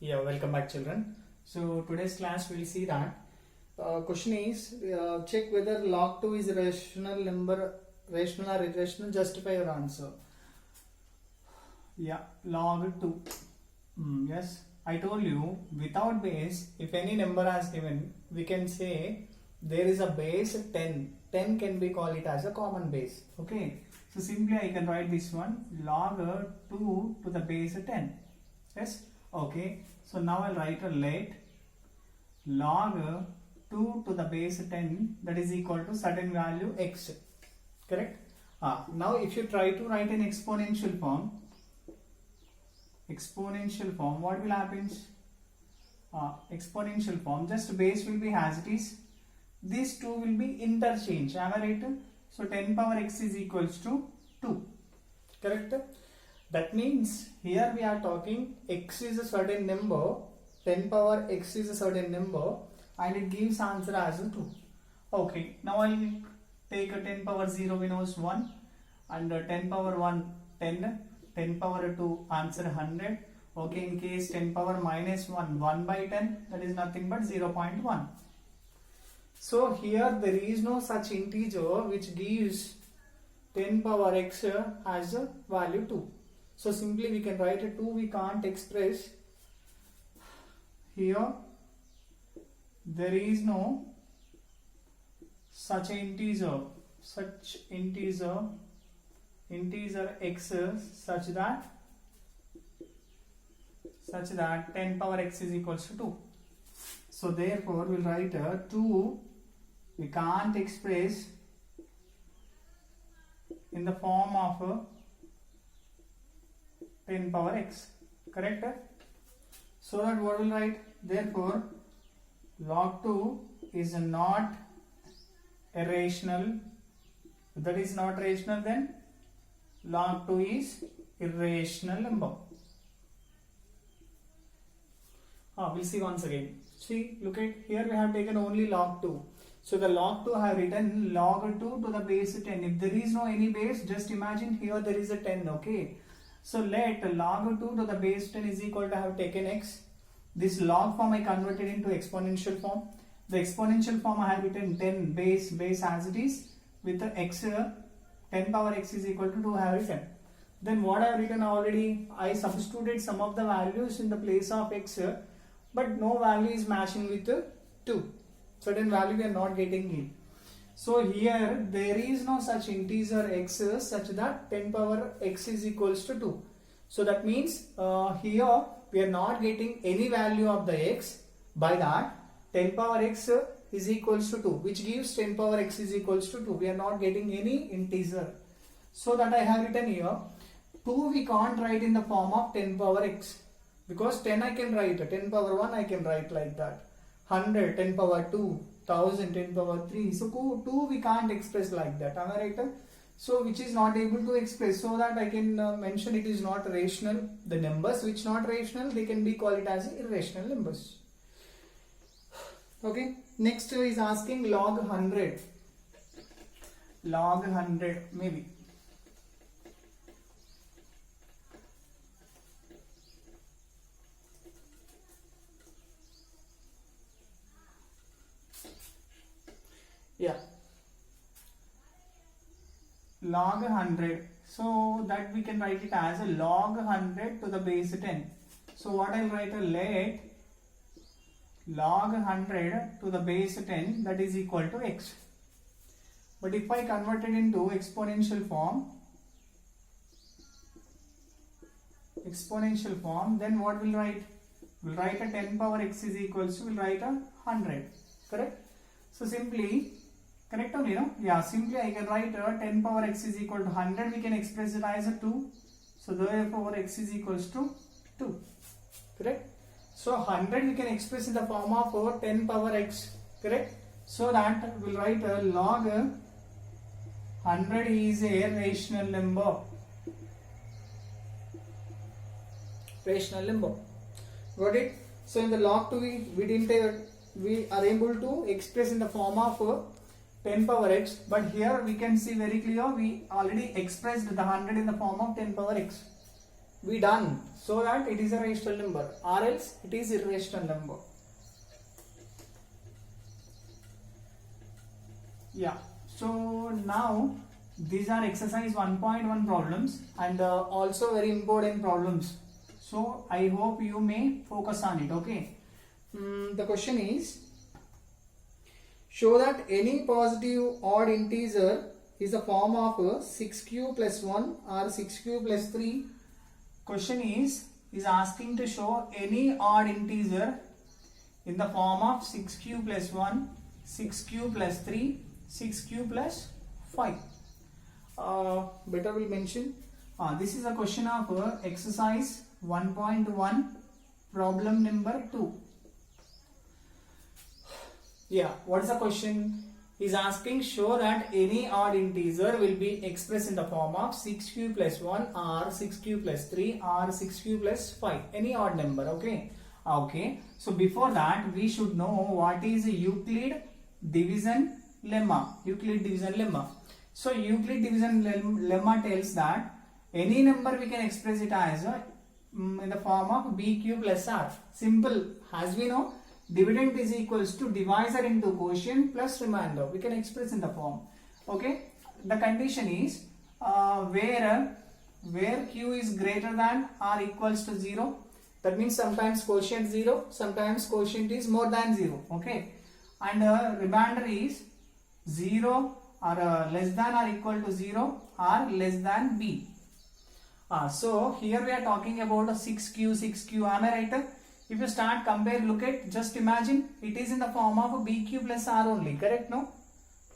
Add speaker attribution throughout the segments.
Speaker 1: Yeah, welcome back children. So today's class we'll see that question is check whether log 2 is a rational number, rational or irrational, justify your answer. Yeah, log 2. Yes, I told you without base, if any number has given, we can say there is a base 10. 10 can be called it as a common base. Okay, so simply I can write this one log 2 to the base 10. Yes, okay. So now I'll write a let log 2 to the base 10 that is equal to certain value x. Correct? Now if you try to write an exponential form, what will happen? Exponential form, just base will be as it is. These two will be interchanged. Am I right? So 10 power x is equals to 2. Correct? That means here we are talking x is a certain number, 10 power x is a certain number, and it gives answer as a 2. Okay, now I will take a 10 power 0 we knows 1, and 10 power 1 10, 10 power 2 answer 100. Okay, in case 10 power minus 1 1 by 10, that is nothing but 0.1. So here there is no such integer which gives 10 power x as a value 2. So simply we can write a 2, we can't express. Here there is no such integer x such that 10 power x is equals to 2. So therefore we will write a 2 we can't express in the form of 10 power x. Correct? So that what will write? Therefore log 2 is not a rational. If that is not rational, then log 2 is irrational number. We'll see once again. See, look at here we have taken only log 2. So the log 2 I have written log 2 to the base 10. If there is no any base, just imagine here there is a 10. Okay. So let log 2 to the base 10 is equal to I have taken x. This log form I converted into exponential form. The exponential form I have written 10 base as it is with the x 10 power x is equal to 2 I have written. Then what I have written already, I substituted some of the values in the place of x, but no value is matching with 2. Certain value we are not getting in. So here there is no such integer x such that 10 power x is equals to 2. So that means here we are not getting any value of the x. By that 10 power x is equals to 2, which gives 10 power x is equals to 2. We are not getting any integer. So that I have written here 2 we can't write in the form of 10 power x, because 10 I can write, 10 power 1 I can write like that, 100 10 power 2, 1000 10 power 3. So 2 we can't express like that. Am I right? So which is not able to express, so that I can mention it is not rational. The numbers which not rational, they can be called it as irrational numbers. Okay, next is asking log 100. Log 100 maybe. Yeah, log 100. So that we can write it as a log 100 to the base 10. So what I'll write, a let log 100 to the base 10 that is equal to x. But if I convert it into exponential form, then what we'll write? We'll write a 10 power x is equals to, we'll write a 100. Correct? So simply, correct only, no? Yeah, simply I can write 10 power x is equal to 100. We can express it as a 2. So therefore x is equals to 2. Correct? So 100 we can express in the form of 10 power x. Correct? So that we'll write log 100 is a rational number. Rational number. Got it? So in the log 2 we are able to express in the form of 10 power x, but here we can see very clear we already expressed the 100 in the form of 10 power x. we done so that it is a rational number, or else it is irrational number. Yeah, so now these are exercise 1.1 problems and also very important problems. So I hope you may focus on it. Okay. The question is, show that any positive odd integer is a form of 6q plus 1 or 6q plus 3. Question is asking to show any odd integer in the form of 6q plus 1, 6q plus 3, 6q plus 5. Better will mention. This is a question of exercise 1.1 problem number 2. Yeah, what is the question? Is asking show that any odd integer will be expressed in the form of 6q plus 1 or 6q plus 3 or 6q plus 5. Any odd number. Okay. Okay. So before that we should know what is Euclid division lemma. Euclid division lemma. So Euclid division lemma tells that any number we can express it as in the form of bq plus r. Simple. As we know, dividend is equals to divisor into quotient plus remainder. We can express in the form. Okay. The condition is where q is greater than or equals to 0. That means sometimes quotient 0, sometimes quotient is more than 0. Okay. And remainder is 0 or less than or equal to 0 or less than b. So here we are talking about a 6q. Am I right? If you start compare, look at, just imagine it is in the form of a bq plus r only. Correct? No?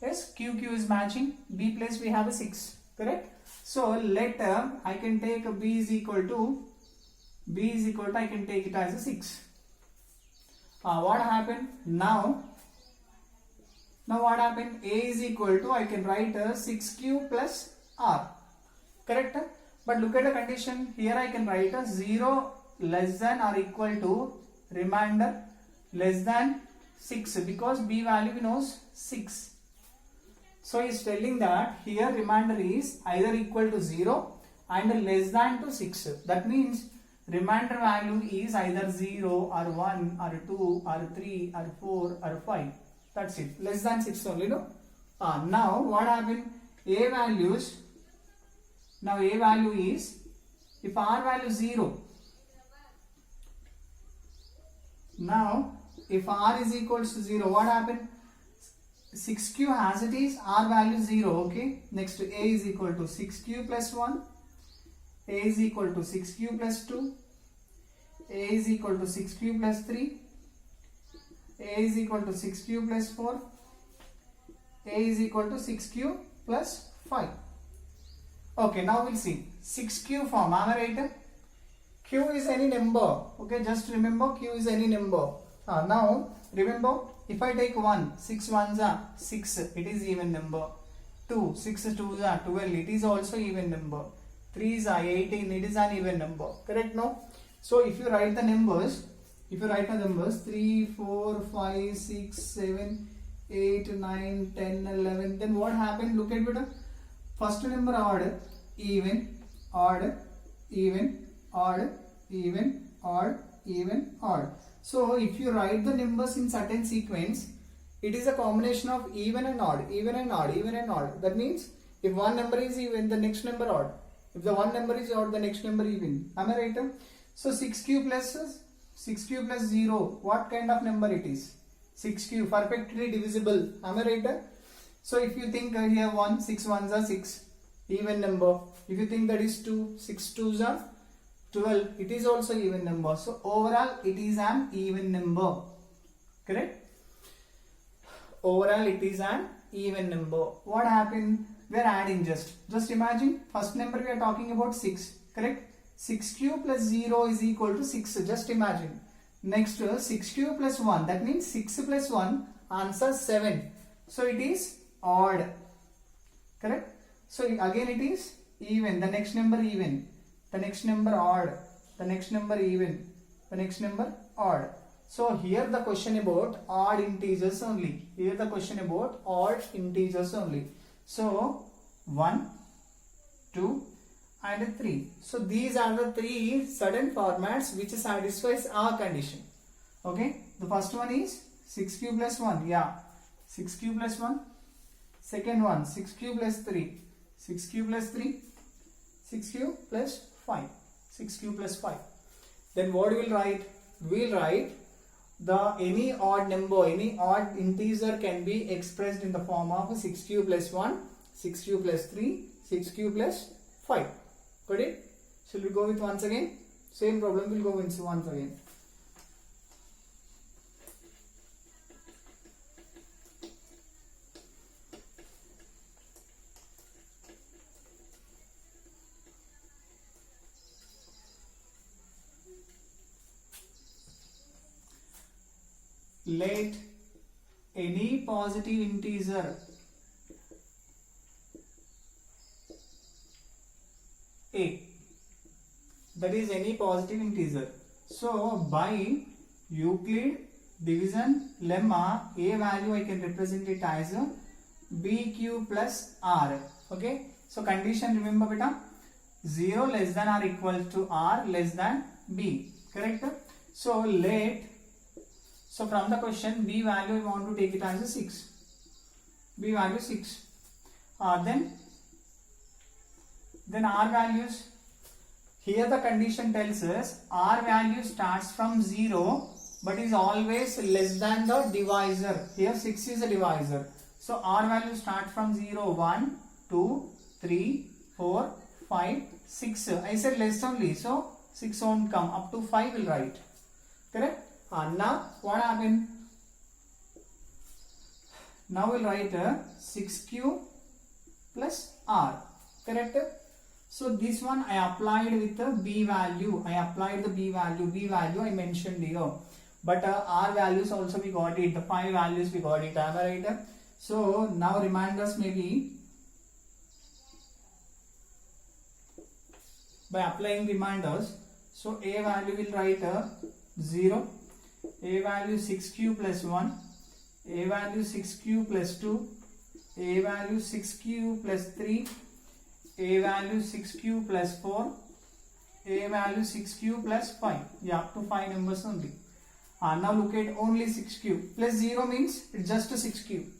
Speaker 1: Yes, qq is matching. B plus we have a 6. Correct? So let I can take a b is equal to I can take it as a 6. What happened? Now what happened? A is equal to, I can write 6q plus r. Correct? But look at the condition. Here I can write 0 less than or equal to remainder less than 6 because b value we knows 6. So he is telling that here remainder is either equal to 0 and less than to 6. That means remainder value is either 0 or 1 or 2 or 3 or 4 or 5. That's it. Less than 6 only, no? Now what happened? A value is, if r value 0, now if r is equals to 0, what happened? 6q as it is, r value 0. Okay. Next, a is equal to 6q plus 1, a is equal to 6q plus 2, a is equal to 6q plus 3, a is equal to 6q plus 4, a is equal to 6q plus 5. Okay, now we'll see 6q form. Am I right? Q is any number. Okay, just remember Q is any number. Now remember, if I take 1, 6 ones are 6, it is even number. 2, 6 2s are 12, it is also even number. 3 is 18, it is an even number. Correct? No? So if you write the numbers, 3, 4, 5, 6, 7, 8, 9, 10, 11, then what happened? Look at it. First number odd, even, odd, even, odd, even, odd, even, odd. So if you write the numbers in certain sequence, it is a combination of even and odd, even and odd, even and odd. That means if one number is even, the next number odd. If the one number is odd, the next number even. Am I right? So 6q plus 0, what kind of number it is? 6q, perfectly divisible. Am I right? So if you think here 1, 6 ones are 6, even number. If you think that is 2, 6 twos are 12, it is also even number. So overall it is an even number. Correct? Overall it is an even number. What happened? We are adding just imagine, first number we are talking about 6. Correct? 6q plus 0 is equal to 6. Just imagine. Next 6q plus 1, that means 6 plus 1 answer 7. So it is odd. Correct? So again it is even, the next number even, the next number odd, the next number even, the next number odd. So here the question about odd integers only. Here the question about odd integers only. So 1, 2 and 3. So these are the three sudden formats which satisfies our condition. Okay, the first one is 6 cube plus 1. Yeah, 6 cube plus 1. Second one 6 cube plus 3. 6 cube plus 3. 6 cube plus 5. 6 cube plus 5. Then what we will write? We will write the any odd number, any odd integer can be expressed in the form of 6 cube plus 1, 6 cube plus 3, 6 cube plus 5. Got it? Shall we go with once again? Same problem will go with once again. Let any positive integer a, that is any positive integer. So by Euclid division lemma, a value I can represent it as bq plus r. Okay, so condition remember beta, 0 less than or equal to r less than b. Correct? So from the question, b value we want to take it as a 6. B value 6. Then r values. Here the condition tells us r value starts from 0 but is always less than the divisor. Here 6 is a divisor. So r value starts from 0, 1, 2, 3, 4, 5, 6. I said less only. So 6 won't come. Up to 5 will write. Correct? Now what happened? Now we'll write 6q plus r. Correct? So this one I applied with the b value. I applied the b value. B value I mentioned here. But r values also we got it. The 5 values we got it. Am I right? So now reminders maybe by applying reminders. So a value will write 0. A value 6q plus 1, a value 6q plus 2, a value 6q plus 3, a value 6q plus 4, a value 6q plus 5. Yeah, up to 5 numbers only. Now look at only 6q plus 0 means it's just a 6q.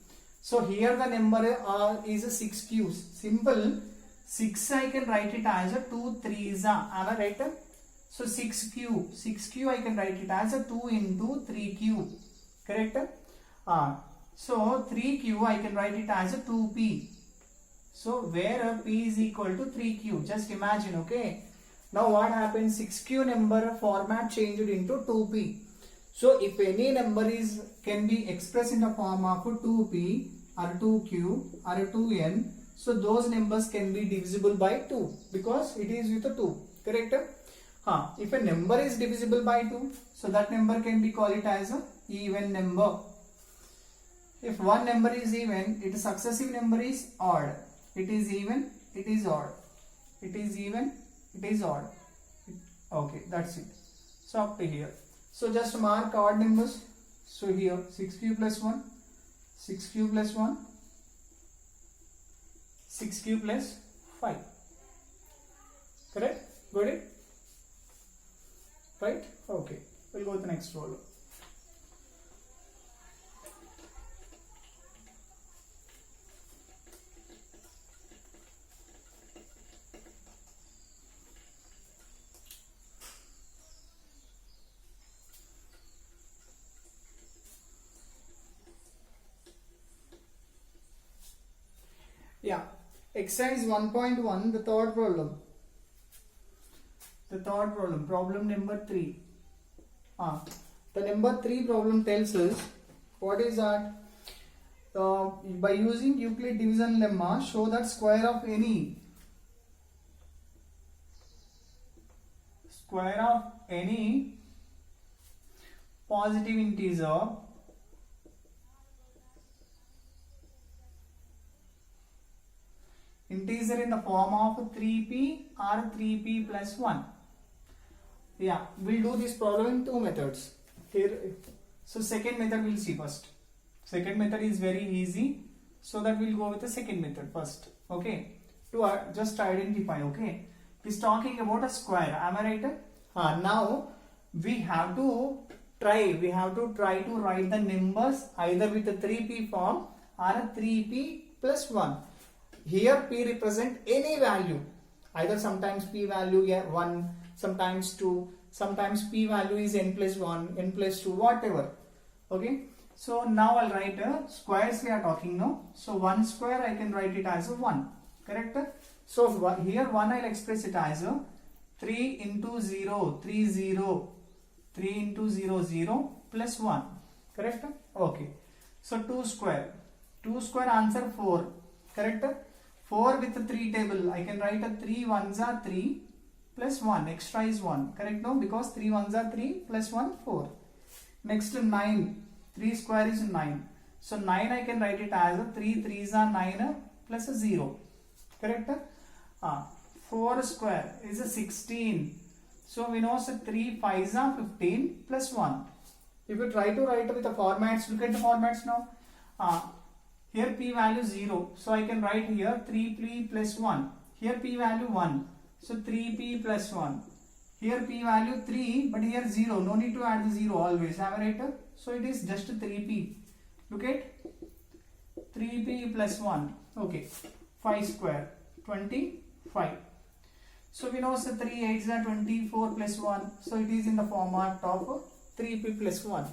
Speaker 1: So here the number is a 6q. Simple. 6 I can write it as a 2 3s. Am I right? So 6q I can write it as a 2 into 3q. Correct? So 3q I can write it as a 2p. So where p is equal to 3q. Just imagine, okay? Now what happens? 6q number format changed into 2p. So if any number can be expressed in the form of 2p or 2q or 2n, so those numbers can be divisible by 2 because it is with a 2. Correct? If a number is divisible by 2, so that number can be called it as a even number. If one number is even, its successive number is odd. It is even, it is odd. It is even, it is odd. Okay, that's it. So up to here. So just mark odd numbers. So here 6q plus 1, 6q plus 1, 6q plus 5. Correct? Got it? Right? Okay. We'll go to the next problem. Yeah. Exercise 1.1, the third problem. The third problem, problem number 3. The number 3 problem tells us what is that? By using Euclid division lemma, show that square of any positive integer in the form of 3p or 3p plus 1. Yeah, we'll do this problem in 2 methods. Here, so second method we'll see first. Second method is very easy, so that we'll go with the second method first. Okay, to just identify. Okay, He's talking about a square. Am I right? Now we have to try to write the numbers either with a 3p form or a 3p plus 1. Here p represent any value. Either sometimes p value 1, sometimes 2, sometimes p value is n plus 1, n plus 2, whatever. Okay. So now I'll write squares we are talking now. So 1 square I can write it as a 1. Correct? So here 1 I'll express it as a 3 into 0, 3 0, 3 into 0 0 plus 1. Correct? Okay. So 2 square. 2 square answer 4. Correct? 4 with 3 table. I can write a 3 ones are 3 plus 1. Extra is 1. Correct? No? Because 3 ones are 3 plus 1 4. Next 9. 3 square is 9. So 9 I can write it as a 3 3s are 9 plus a 0. Correct? 4 square is a 16. So we know so 3 5s are 15 plus 1. If you try to write with the formats, look at the formats now. Here p value 0. So I can write here 3p plus 1. Here p value 1. So 3p plus 1. Here p value 3, but here 0. No need to add the 0 always. Am I right? So it is just 3p. Look at 3p plus 1. Okay. 5 square. 25. So we know so 3 8s are 24 plus 1. So it is in the format of 3p plus 1.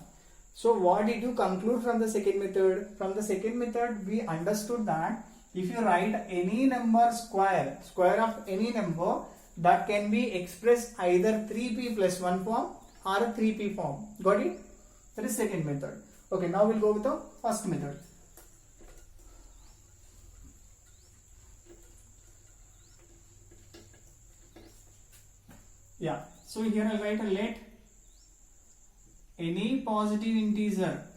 Speaker 1: So what did you conclude from the second method? From the second method we understood that if you write any number square of any number, that can be expressed either 3p plus 1 form or a 3p form. Got it? That is second method. Okay, now we'll go with the first method. Yeah, so here I'll write a let any positive integer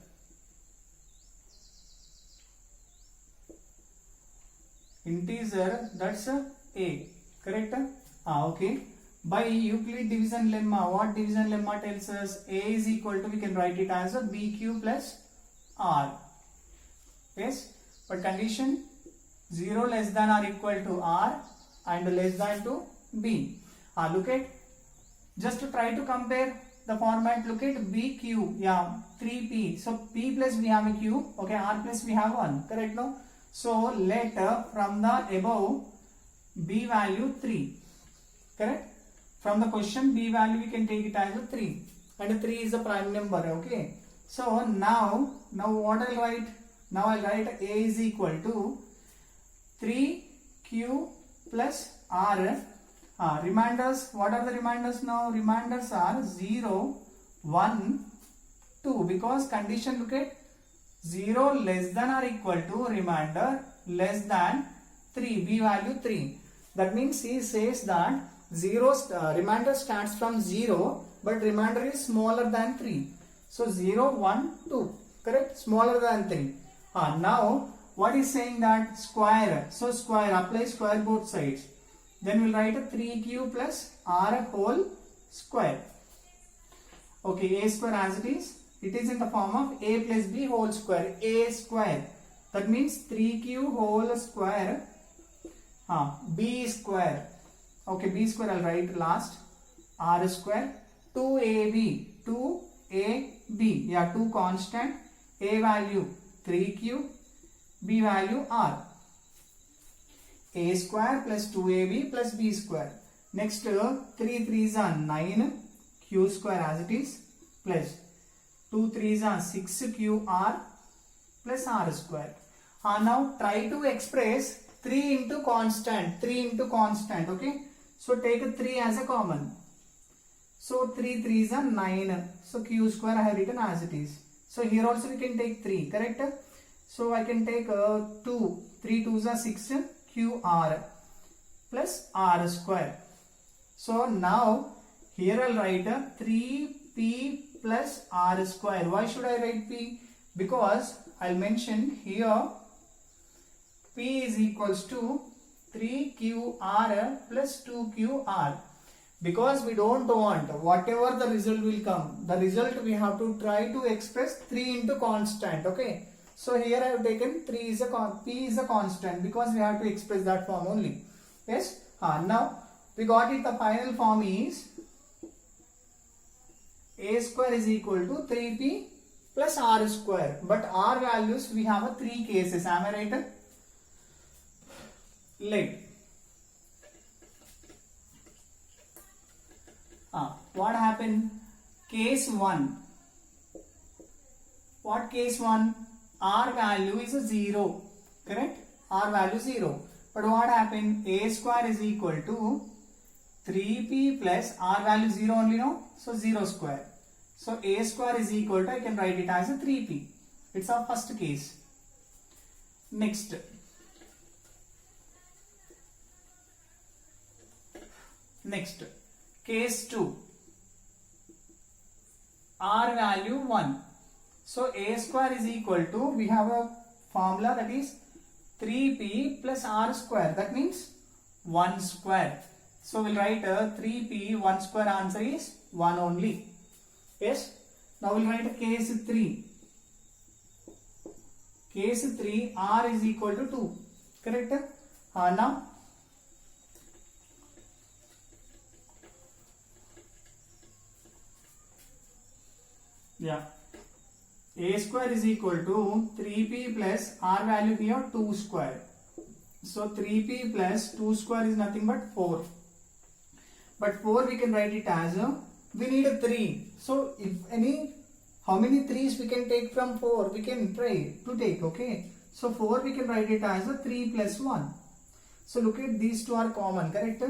Speaker 1: that's a. Correct? Okay. By Euclid division lemma, what division lemma tells us? A is equal to, we can write it as a bq plus r. Yes, but condition 0 less than or equal to r and less than to b. Look at, just to try to compare the format, look at bq, yeah, 3p. So p plus we have a q, okay, r plus we have 1, correct? No? So let from the above b value 3, correct? From the question b value we can take it as a 3, and 3 is a prime number, okay? So now what I'll write? Now I'll write a is equal to 3q plus r. Reminders, what are the reminders now? Reminders are 0, 1, 2, because condition, look at 0 less than or equal to remainder less than 3, b value 3. That means he says that remainder starts from 0, but remainder is smaller than 3. So 0, 1, 2, correct? Smaller than 3. Now what is saying that square? So square, apply square both sides. Then we'll write a 3q plus r whole square. Okay, a square as it is. It is in the form of a plus b whole square. A square. That means 3q whole square. B square. Okay, b square I'll write last. R square. 2ab. 2ab. Yeah, 2 constant. A value 3q. B value r. A square plus 2ab plus b square. Next 3 3s are 9, q square as it is, plus 2 3s are 6qr plus r square. Now try to express 3 into constant, okay? So take 3 as a common. So 3 3s are 9, so q square I have written as it is. So here also we can take 3, correct? So I can take 2, 3 2s are 6, qr plus r square. So now here I'll write 3p plus r square. Why should I write p? Because I'll mention here p is equals to 3qr plus 2qr. Because we don't want whatever the result will come, the result we have to try to express 3 into constant, okay? So here I have taken p is a constant because we have to express that form only. Yes. Now we got it, the final form is a square is equal to 3p plus r square. But r values, we have a 3 cases. Am I right? Let. What happened? Case 1. What case 1? R value is a 0. Correct? R value 0. But what happened? A square is equal to 3p plus r value 0 only, no? So 0 square. So a square is equal to, I can write it as a 3p. It's our first case. Next. Case 2. R value 1. So a square is equal to, we have a formula that is 3p plus r square. That means 1 square. So we'll write a 3p, 1 square, answer is 1 only. Yes. Now we'll write a case 3. Case 3, r is equal to 2. Correct? Now a square is equal to 3p plus r value here 2 square. So 3p plus 2 square is nothing but 4. But 4 we can write it as we need a 3. So if how many 3's we can take from 4? We can try to take, okay. So 4 we can write it as a 3 plus 1. So look at these two are common, correct?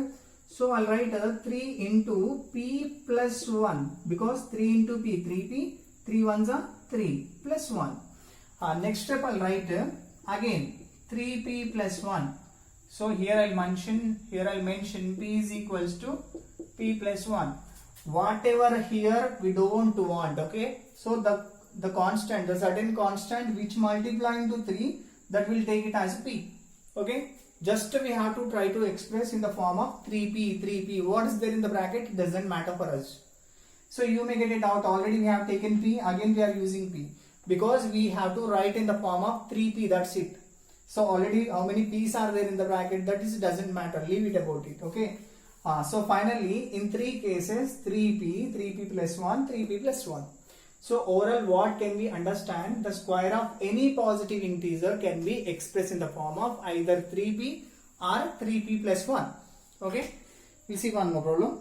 Speaker 1: So I'll write a 3 into p plus 1 because 3 into p, 3p, 3 ones are 3 plus 1. Next step I'll write again 3p plus 1. So here I'll mention p is equals to p plus 1. Whatever here we don't want, okay. So the constant, the certain constant which multiply into 3, that will take it as p, okay. Just we have to try to express in the form of 3p. What is there in the bracket doesn't matter for us. So you may get it out. Already we have taken p, again we are using p because we have to write in the form of 3p, that's it. So already how many p's are there in the bracket, that is doesn't matter, leave it about it, okay. So finally in 3 cases 3p plus 1, 3p plus 1. So overall what can we understand? The square of any positive integer can be expressed in the form of either 3p or 3p plus 1, okay. We'll see one more problem.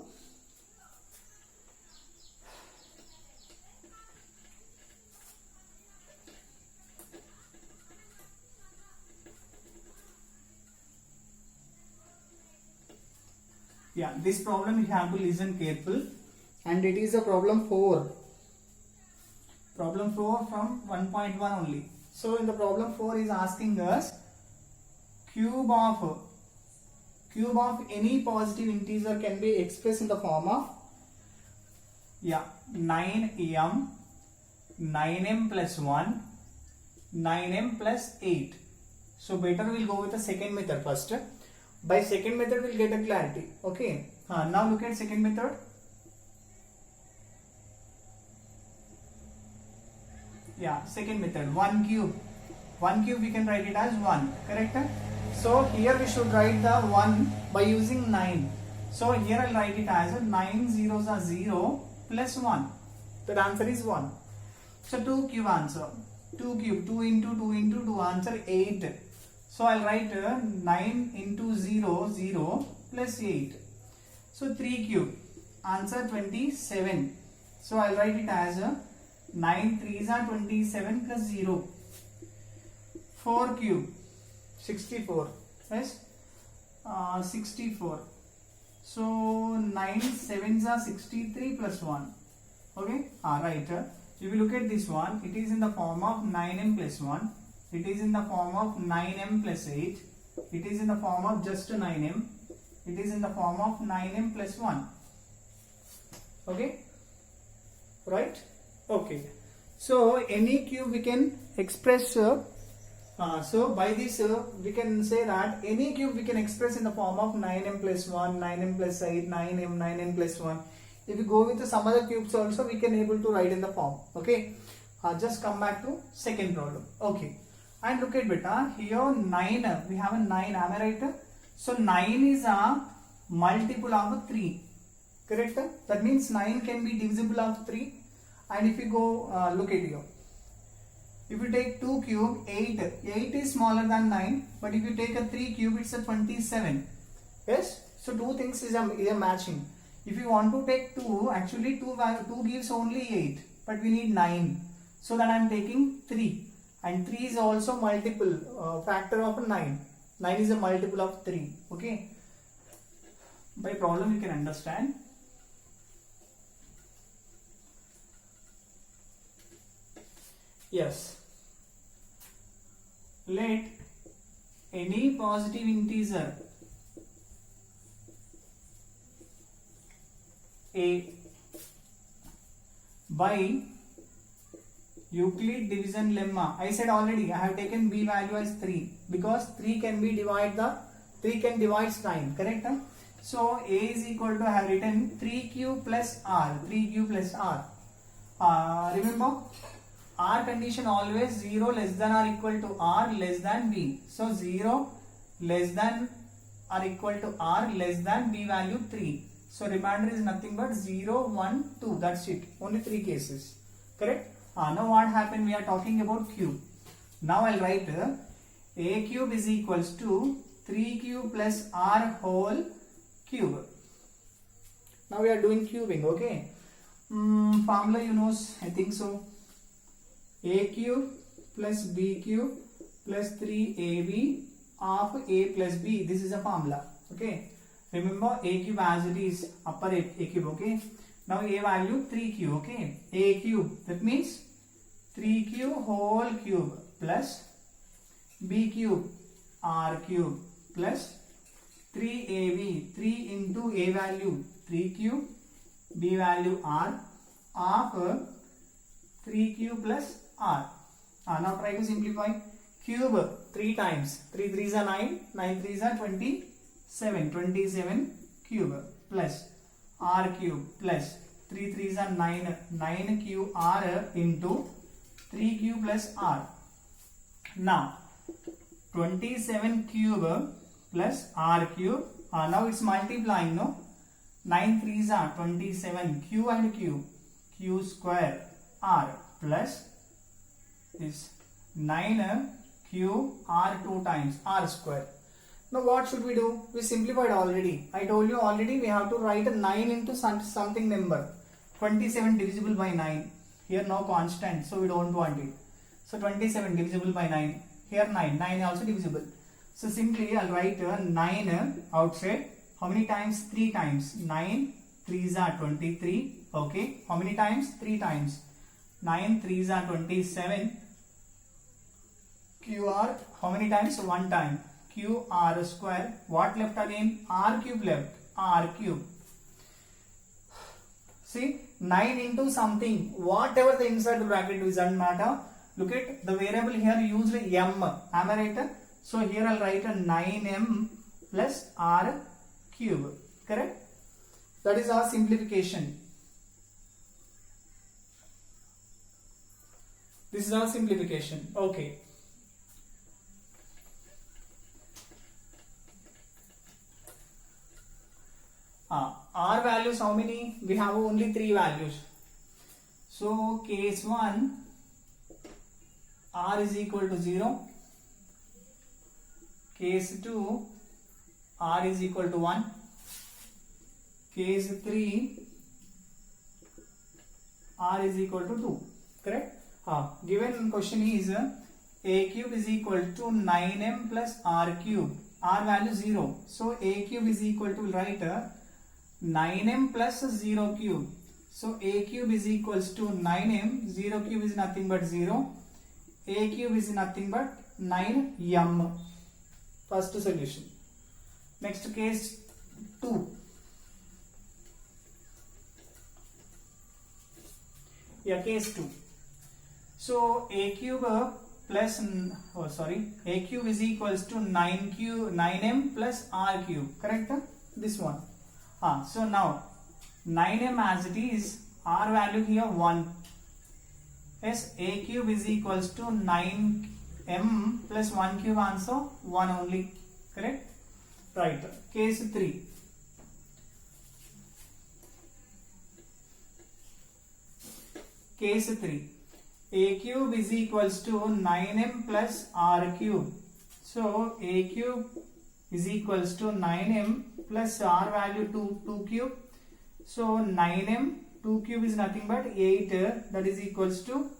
Speaker 1: Yeah, this problem you have to listen careful, and it is a problem 4. Problem 4 from 1.1 only. So in the problem 4 is asking us cube of any positive integer can be expressed in the form of 9m, 9m plus 1, 9m plus 8. So better we'll go with the second method first. By second method we'll get a clarity, okay. Now look at second method. Second method, 1 cube we can write it as 1, correct. So here we should write the 1 by using 9. So here I'll write it as 9 zeros are 0 plus 1. The answer is 1. So 2 cube answer, 2 cube, 2 into 2 into 2 answer 8. So I'll write 9 into 0, 0 plus 8. So 3 cube, answer 27. So I'll write it as 9 3s are 27 plus 0. 4 cube, 64. Yes, 64. So 9 7s are 63 plus 1. Okay, right. If you look at this one, it is in the form of 9m plus 1. It is in the form of 9m plus 8. It is in the form of just 9m. It is in the form of 9m plus 1. Okay, right? Okay. So any cube we can express. So by this we can say that any cube we can express in the form of 9m plus 1, 9m plus 8, 9m plus 1. If you go with some other cubes also, we can able to write in the form. Okay. Just come back to second problem. Okay. And look at beta, here 9, we have a 9, am I right? So 9 is multiple of 3. Correct? That means 9 can be divisible of 3. And if you go look at here, if you take 2 cube, 8. 8 is smaller than 9. But if you take a 3 cube, it's a 27. Yes? So two things is a matching. If you want to take 2, actually 2 gives only 8. But we need 9. So that I am taking 3. And 3 is also multiple, factor of 9. 9 is a multiple of 3. Okay? By problem you can understand. Yes. Let any positive integer a by Euclid division lemma. I said already I have taken b value as 3 because 3 can divide 9. Correct? So a is equal to, I have written 3q plus r. 3q plus r. Remember, r condition always 0 less than or equal to r less than b. So 0 less than or equal to r less than b value 3. So remainder is nothing but 0, 1, 2. That's it. Only 3 cases. Correct? Now what happened? We are talking about cube. Now I'll write a cube is equals to 3q plus r whole cube. Now we are doing cubing. Okay. Formula you know, I think so. A cube plus b cube plus 3ab of a plus b. This is a formula. Okay. Remember a cube as it is, upper a cube. Okay. Now a value 3q. Okay. A cube, that means 3q whole cube plus b cube r cube plus 3ab, 3 into a value 3q, b value r of 3q plus r. Now try to simplify. Cube 3 times. 3 3s are 9. 9 3s are 27. 27 cube plus r cube plus 3 3s are 9. 9 q r into 3q plus r. Now 27 cube plus r cube. Now it's multiplying, no? 9 3s are 27 q and q square r plus this 9 q r 2 times r square. Now what should we do? We simplified already. I told you already we have to write a 9 into something number. 27 divisible by 9. Here no constant, so we don't want it. So 27 divisible by 9. Here 9. 9 also divisible. So simply I'll write 9 outside. How many times? 3 times. 9 3s are 23. Okay. How many times? 3 times. 9 3s are 27. QR, how many times? 1 time. QR square. What left again? R cube left. R cube. See, 9 into something. Whatever the inside the bracket doesn't matter. Look at the variable here used m. Am I right? So here I'll write a 9m plus r cube. Correct? That is our simplification. This is our simplification. Okay. R values how many? We have only 3 values. So case 1, R is equal to 0. Case 2, R is equal to 1. Case 3, R is equal to 2. Correct? Given question is a cube is equal to 9m plus r cube. R value 0. So a cube is equal to, write 9m plus 0 cube. So a cube is equals to 9m. 0 cube is nothing but 0. A cube is nothing but 9m. First solution. Next case 2. Yeah, case 2. So a cube plus a cube is equals to 9m plus r cube. Correct? This one. So now 9m as it is, r value here 1. Yes, a cube is equals to 9m plus 1 cube, answer 1 only. Correct? Right. Case 3. case 3. A cube is equals to 9m plus r cube. So a cube is equals to 9m plus r value 2 cube. So 9m 2 cube is nothing but 8, that is equals to,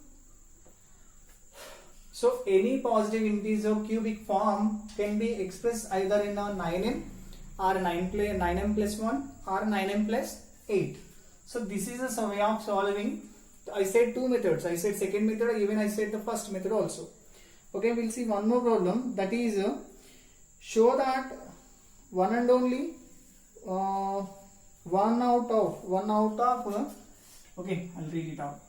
Speaker 1: so any positive integer cubic form can be expressed either in a 9m or 9m plus 1 or 9m plus 8. So this is a way of solving. I said two methods. I said second method, even I said the first method also. Okay, we'll see one more problem, that is show that one and only one out of okay, I'll read it out.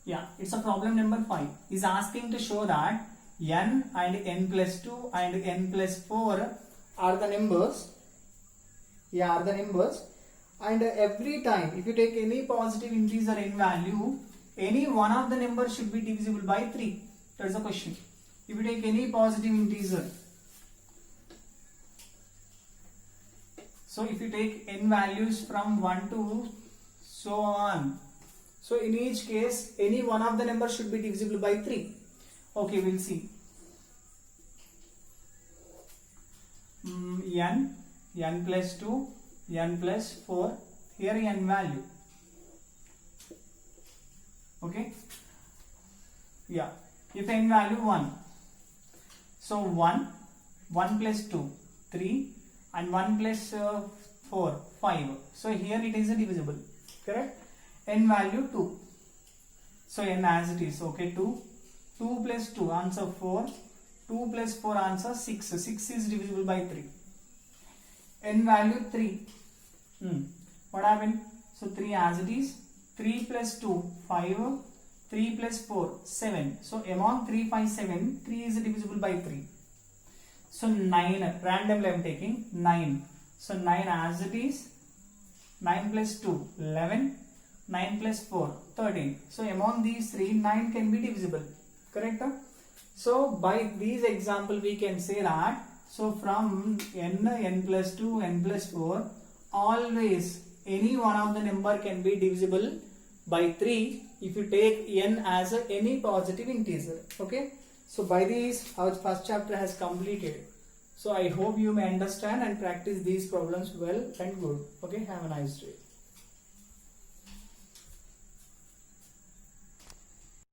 Speaker 1: Yeah, it's a problem number 5. Is asking to show that n and n plus 2 and n plus 4 are the numbers. Yeah, are the numbers. And every time if you take any positive integer n value, any one of the numbers should be divisible by 3. That's the question. If you take any positive integer, so if you take n values from 1 to so on, so in each case any one of the numbers should be divisible by 3. Okay, we'll see. n plus 2, n plus 4, here n value. Okay, yeah, if n value 1, so 1 plus 2 3 and 1 plus 4 5, so here it is a divisible, correct? N value 2, so n as it is. Okay, 2 plus 2 answer 4, 2 plus 4 answer 6 is divisible by 3. N value 3, what happened? So 3 as it is. 3 plus 2 5, 3 plus 4 7, so among 3 5 7, 3 is divisible by 3. So 9, randomly I am taking 9, so 9 as it is. 9 plus 2 11, 9 plus 4 13, so among these 3 9 can be divisible, correct? So by these example we can say that, so from n plus 2, n plus 4, always any one of the number can be divisible by 3 if you take n as any positive integer. Okay, so by this our first chapter has completed. So I hope you may understand and practice these problems well and good. Okay, have a nice day.